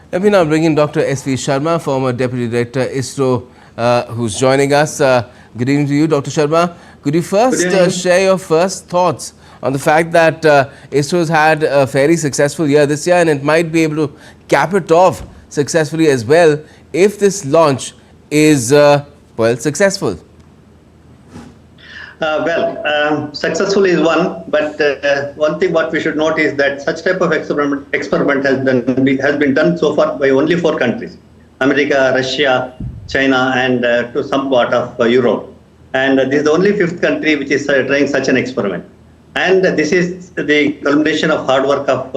Let me now bring in Dr. S.V. Sharma, former Deputy Director, ISRO, who's joining us. Good evening to you, Dr. Sharma. Could you first share your first thoughts on the fact that ISRO has had a fairly successful year this year, and it might be able to cap it off successfully as well if this launch is, well, successful? Successful is one, but one thing what we should note is that such type of experiment has been done so far by only 4 countries: America, Russia, China, and to some part of Europe. And this is the only 5th country which is trying such an experiment. And this is the culmination of hard work of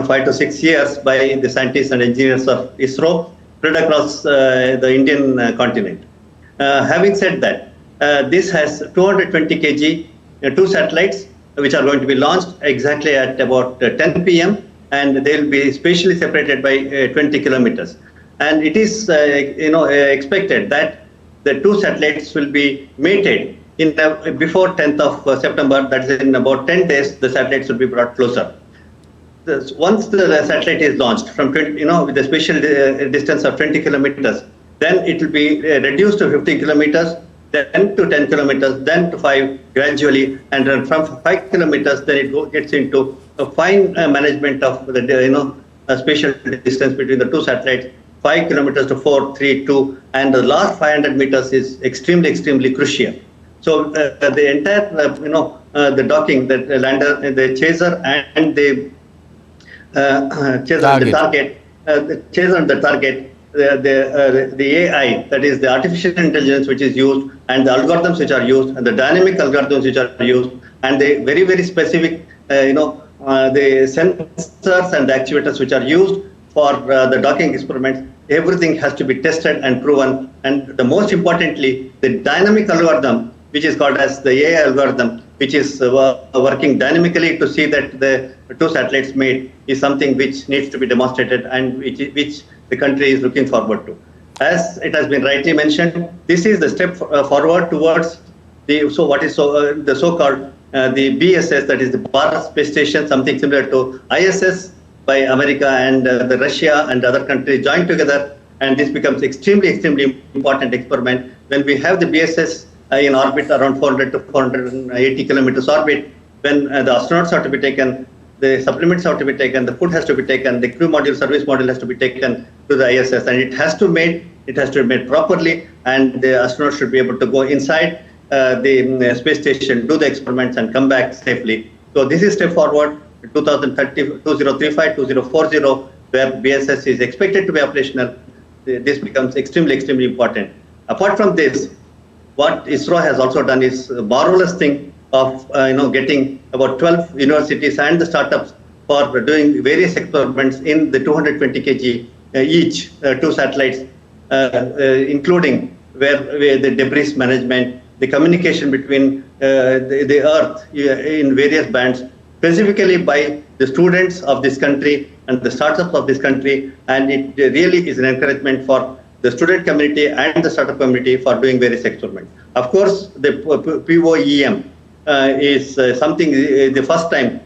5 to 6 years by the scientists and engineers of ISRO spread across the Indian continent. Having said that, this has 220 kg, 2 satellites which are going to be launched exactly at about 10 p.m. and they will be spatially separated by 20 kilometers. And it is expected that the 2 satellites will be mated in before 10th of September. That is in about 10 days. The satellites will be brought closer. Once the satellite is launched from 20, with a spatial distance of 20 kilometers, then it will be reduced to 15 kilometers. Then to 10 kilometers, then to 5 gradually, and then from 5 kilometers, then it gets into a fine management of the spatial distance between the 2 satellites. 5 kilometers to 4, 3, 2, and the last 500 meters is extremely crucial. So the entire the docking, the lander, the chaser, and the chaser on the target, the chaser on the target. The AI, that is the artificial intelligence which is used, and the algorithms which are used, and the dynamic algorithms which are used, and the very specific, the sensors and the actuators which are used for the docking experiments, everything has to be tested and proven. And the most importantly, the dynamic algorithm, which is called as the AI algorithm, which is working dynamically to see that the 2 satellites made is something which needs to be demonstrated and which the country is looking forward to. As it has been rightly mentioned, this is the step forward towards the so-called the BSS, that is the Bharat Space Station, something similar to ISS by America and the Russia and other countries joined together, and this becomes extremely important experiment. When we have the BSS in orbit around 400 to 480 kilometers orbit, when the astronauts are to be taken, the supplements have to be taken, the food has to be taken, the crew module, service module has to be taken to the ISS, and it has to be made properly, and the astronauts should be able to go inside the space station, do the experiments, and come back safely. So this is step forward. 2035, 2040, where BSS is expected to be operational. This becomes extremely important. Apart from this, what ISRO has also done is a marvelous thing of getting about 12 universities and the startups for doing various experiments in the 220 kg each 2 satellites, including where the debris management, the communication between the Earth in various bands, specifically by the students of this country and the startups of this country, and it really is an encouragement for the student community and the startup community for doing various experiments. Of course, the POEM is something, the first time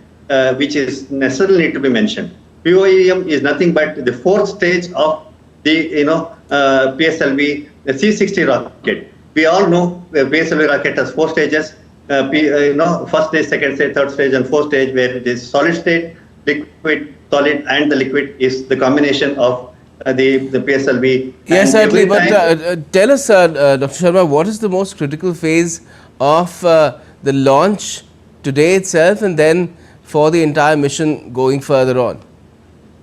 which is necessarily need to be mentioned. POEM is nothing but the 4th stage of the PSLV, the C-60 rocket. We all know the PSLV rocket has 4 stages. First stage, second stage, third stage, and 4th stage, where it is solid state, liquid, solid, and the liquid is the combination of the PSLV. Yes, certainly. But tell us, Dr. Sharma, what is the most critical phase of the launch today itself, and then for the entire mission going further on?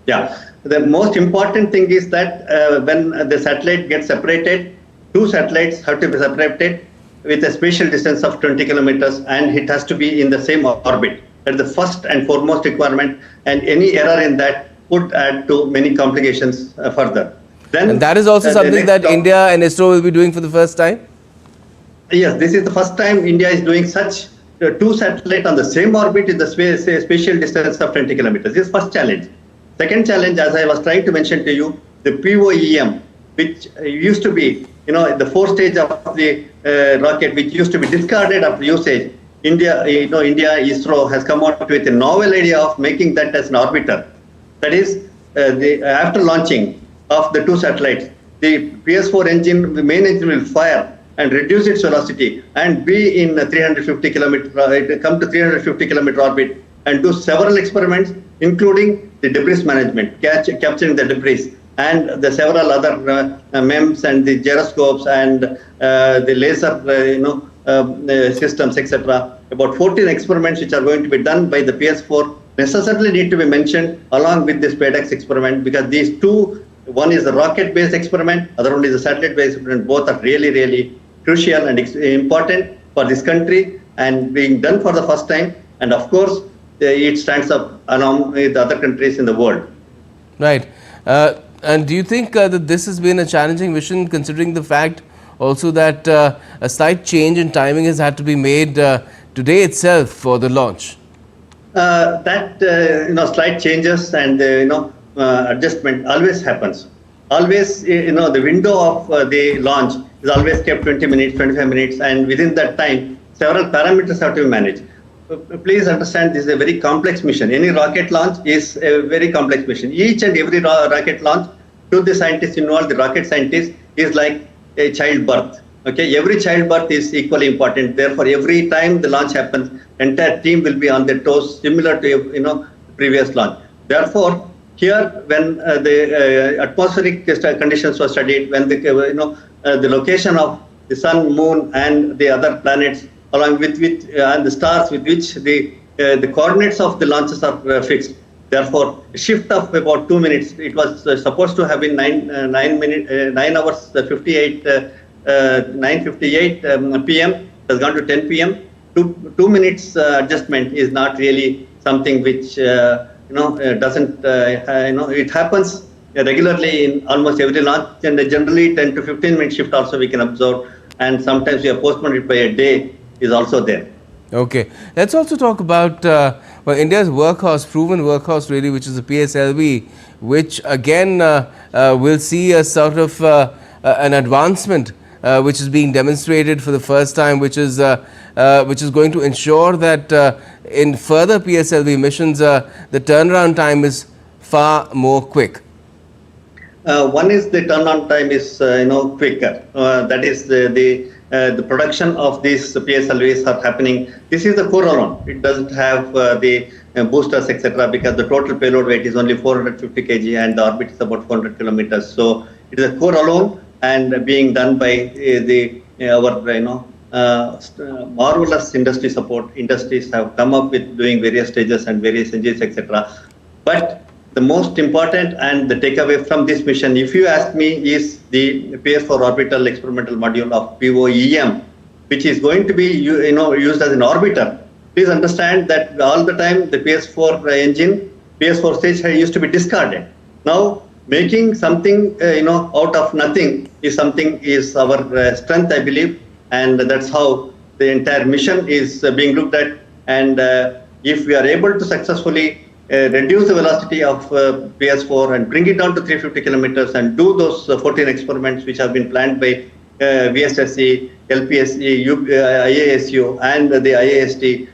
Yeah, the most important thing is that when the satellite gets separated, 2 satellites have to be separated with a spatial distance of 20 kilometers, and it has to be in the same orbit. That's the first and foremost requirement, and any error in that would add to many complications further. Then, and that is also something that India and ISRO will be doing for the first time? Yes, this is the first time India is doing such 2 satellites on the same orbit in the spatial distance of 20 kilometers. This is first challenge. Second challenge, as I was trying to mention to you, the POEM, which used to be the 4th stage of the rocket, which used to be discarded after usage. India, ISRO has come out with a novel idea of making that as an orbiter. That is, after launching, of the two satellites, the PS4 engine, the main engine will fire and reduce its velocity and be in 350 kilometer, come to 350 kilometer orbit and do several experiments, including the debris management, capturing the debris, and the several other MEMS and the gyroscopes and the laser, systems, etc. About 14 experiments which are going to be done by the PS4 necessarily need to be mentioned along with the SpaDeX experiment, because these two, one is the rocket-based experiment, other one is the satellite-based experiment. Both are really, really crucial and important for this country and being done for the first time. And of course, it stands up along with other countries in the world. Right. And do you think that this has been a challenging mission, considering the fact also that a slight change in timing has had to be made today itself for the launch? Slight changes and adjustment always happens. Always, the window of the launch is always kept 20 minutes, 25 minutes, and within that time, several parameters have to be managed. Please understand, this is a very complex mission. Any rocket launch is a very complex mission. Each and every rocket launch, to the scientists involved, the rocket scientists, is like a childbirth. Okay, every childbirth is equally important. Therefore, every time the launch happens, entire team will be on their toes, similar to previous launch. Therefore, here, when the atmospheric conditions were studied, when the location of the sun, moon, and the other planets, along with which and the stars with which the coordinates of the launches are fixed. Therefore, a shift of about 2 minutes. It was supposed to have been 9 hours 58 9:58 p.m. It has gone to 10 p.m. 2 minutes adjustment is not really something which doesn't it happens regularly in almost every launch, and generally 10 to 15 minute shift also we can observe, and sometimes we have postponed it by a day is also there. Okay, let's also talk about India's workhorse, proven workhorse really, which is the PSLV, which again will see a sort of an advancement which is being demonstrated for the first time, which is going to ensure that in further PSLV missions the turnaround time is far more quick. One is the turnaround time is quicker. That is the production of these PSLVs are happening. This is the core alone. It doesn't have the boosters, etc., because the total payload weight is only 450 kg and the orbit is about 400 kilometers. So it is a core alone and being done by our marvelous industry support. Industries have come up with doing various stages and various engines, etc. But the most important and the takeaway from this mission, if you ask me, is the PS4 orbital experimental module of POEM, which is going to be used as an orbiter. Please understand that all the time the PS4 engine, PS4 stage used to be discarded. Now making something out of nothing is our strength, I believe, and that's how the entire mission is being looked at. And if we are able to successfully reduce the velocity of PS4 and bring it down to 350 kilometers and do those 14 experiments which have been planned by VSSC, LPSC, IASU, and the IAST,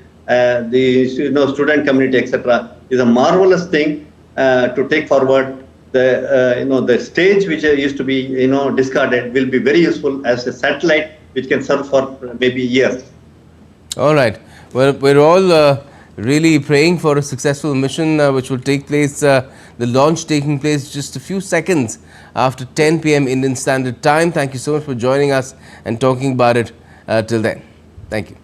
the student community, etc., is a marvelous thing to take forward. The stage which used to be discarded will be very useful as a satellite which can serve for maybe years. All right. Well, we're all really praying for a successful mission which will take place, the launch taking place just a few seconds after 10 p.m. Indian Standard Time. Thank you so much for joining us and talking about it till then. Thank you.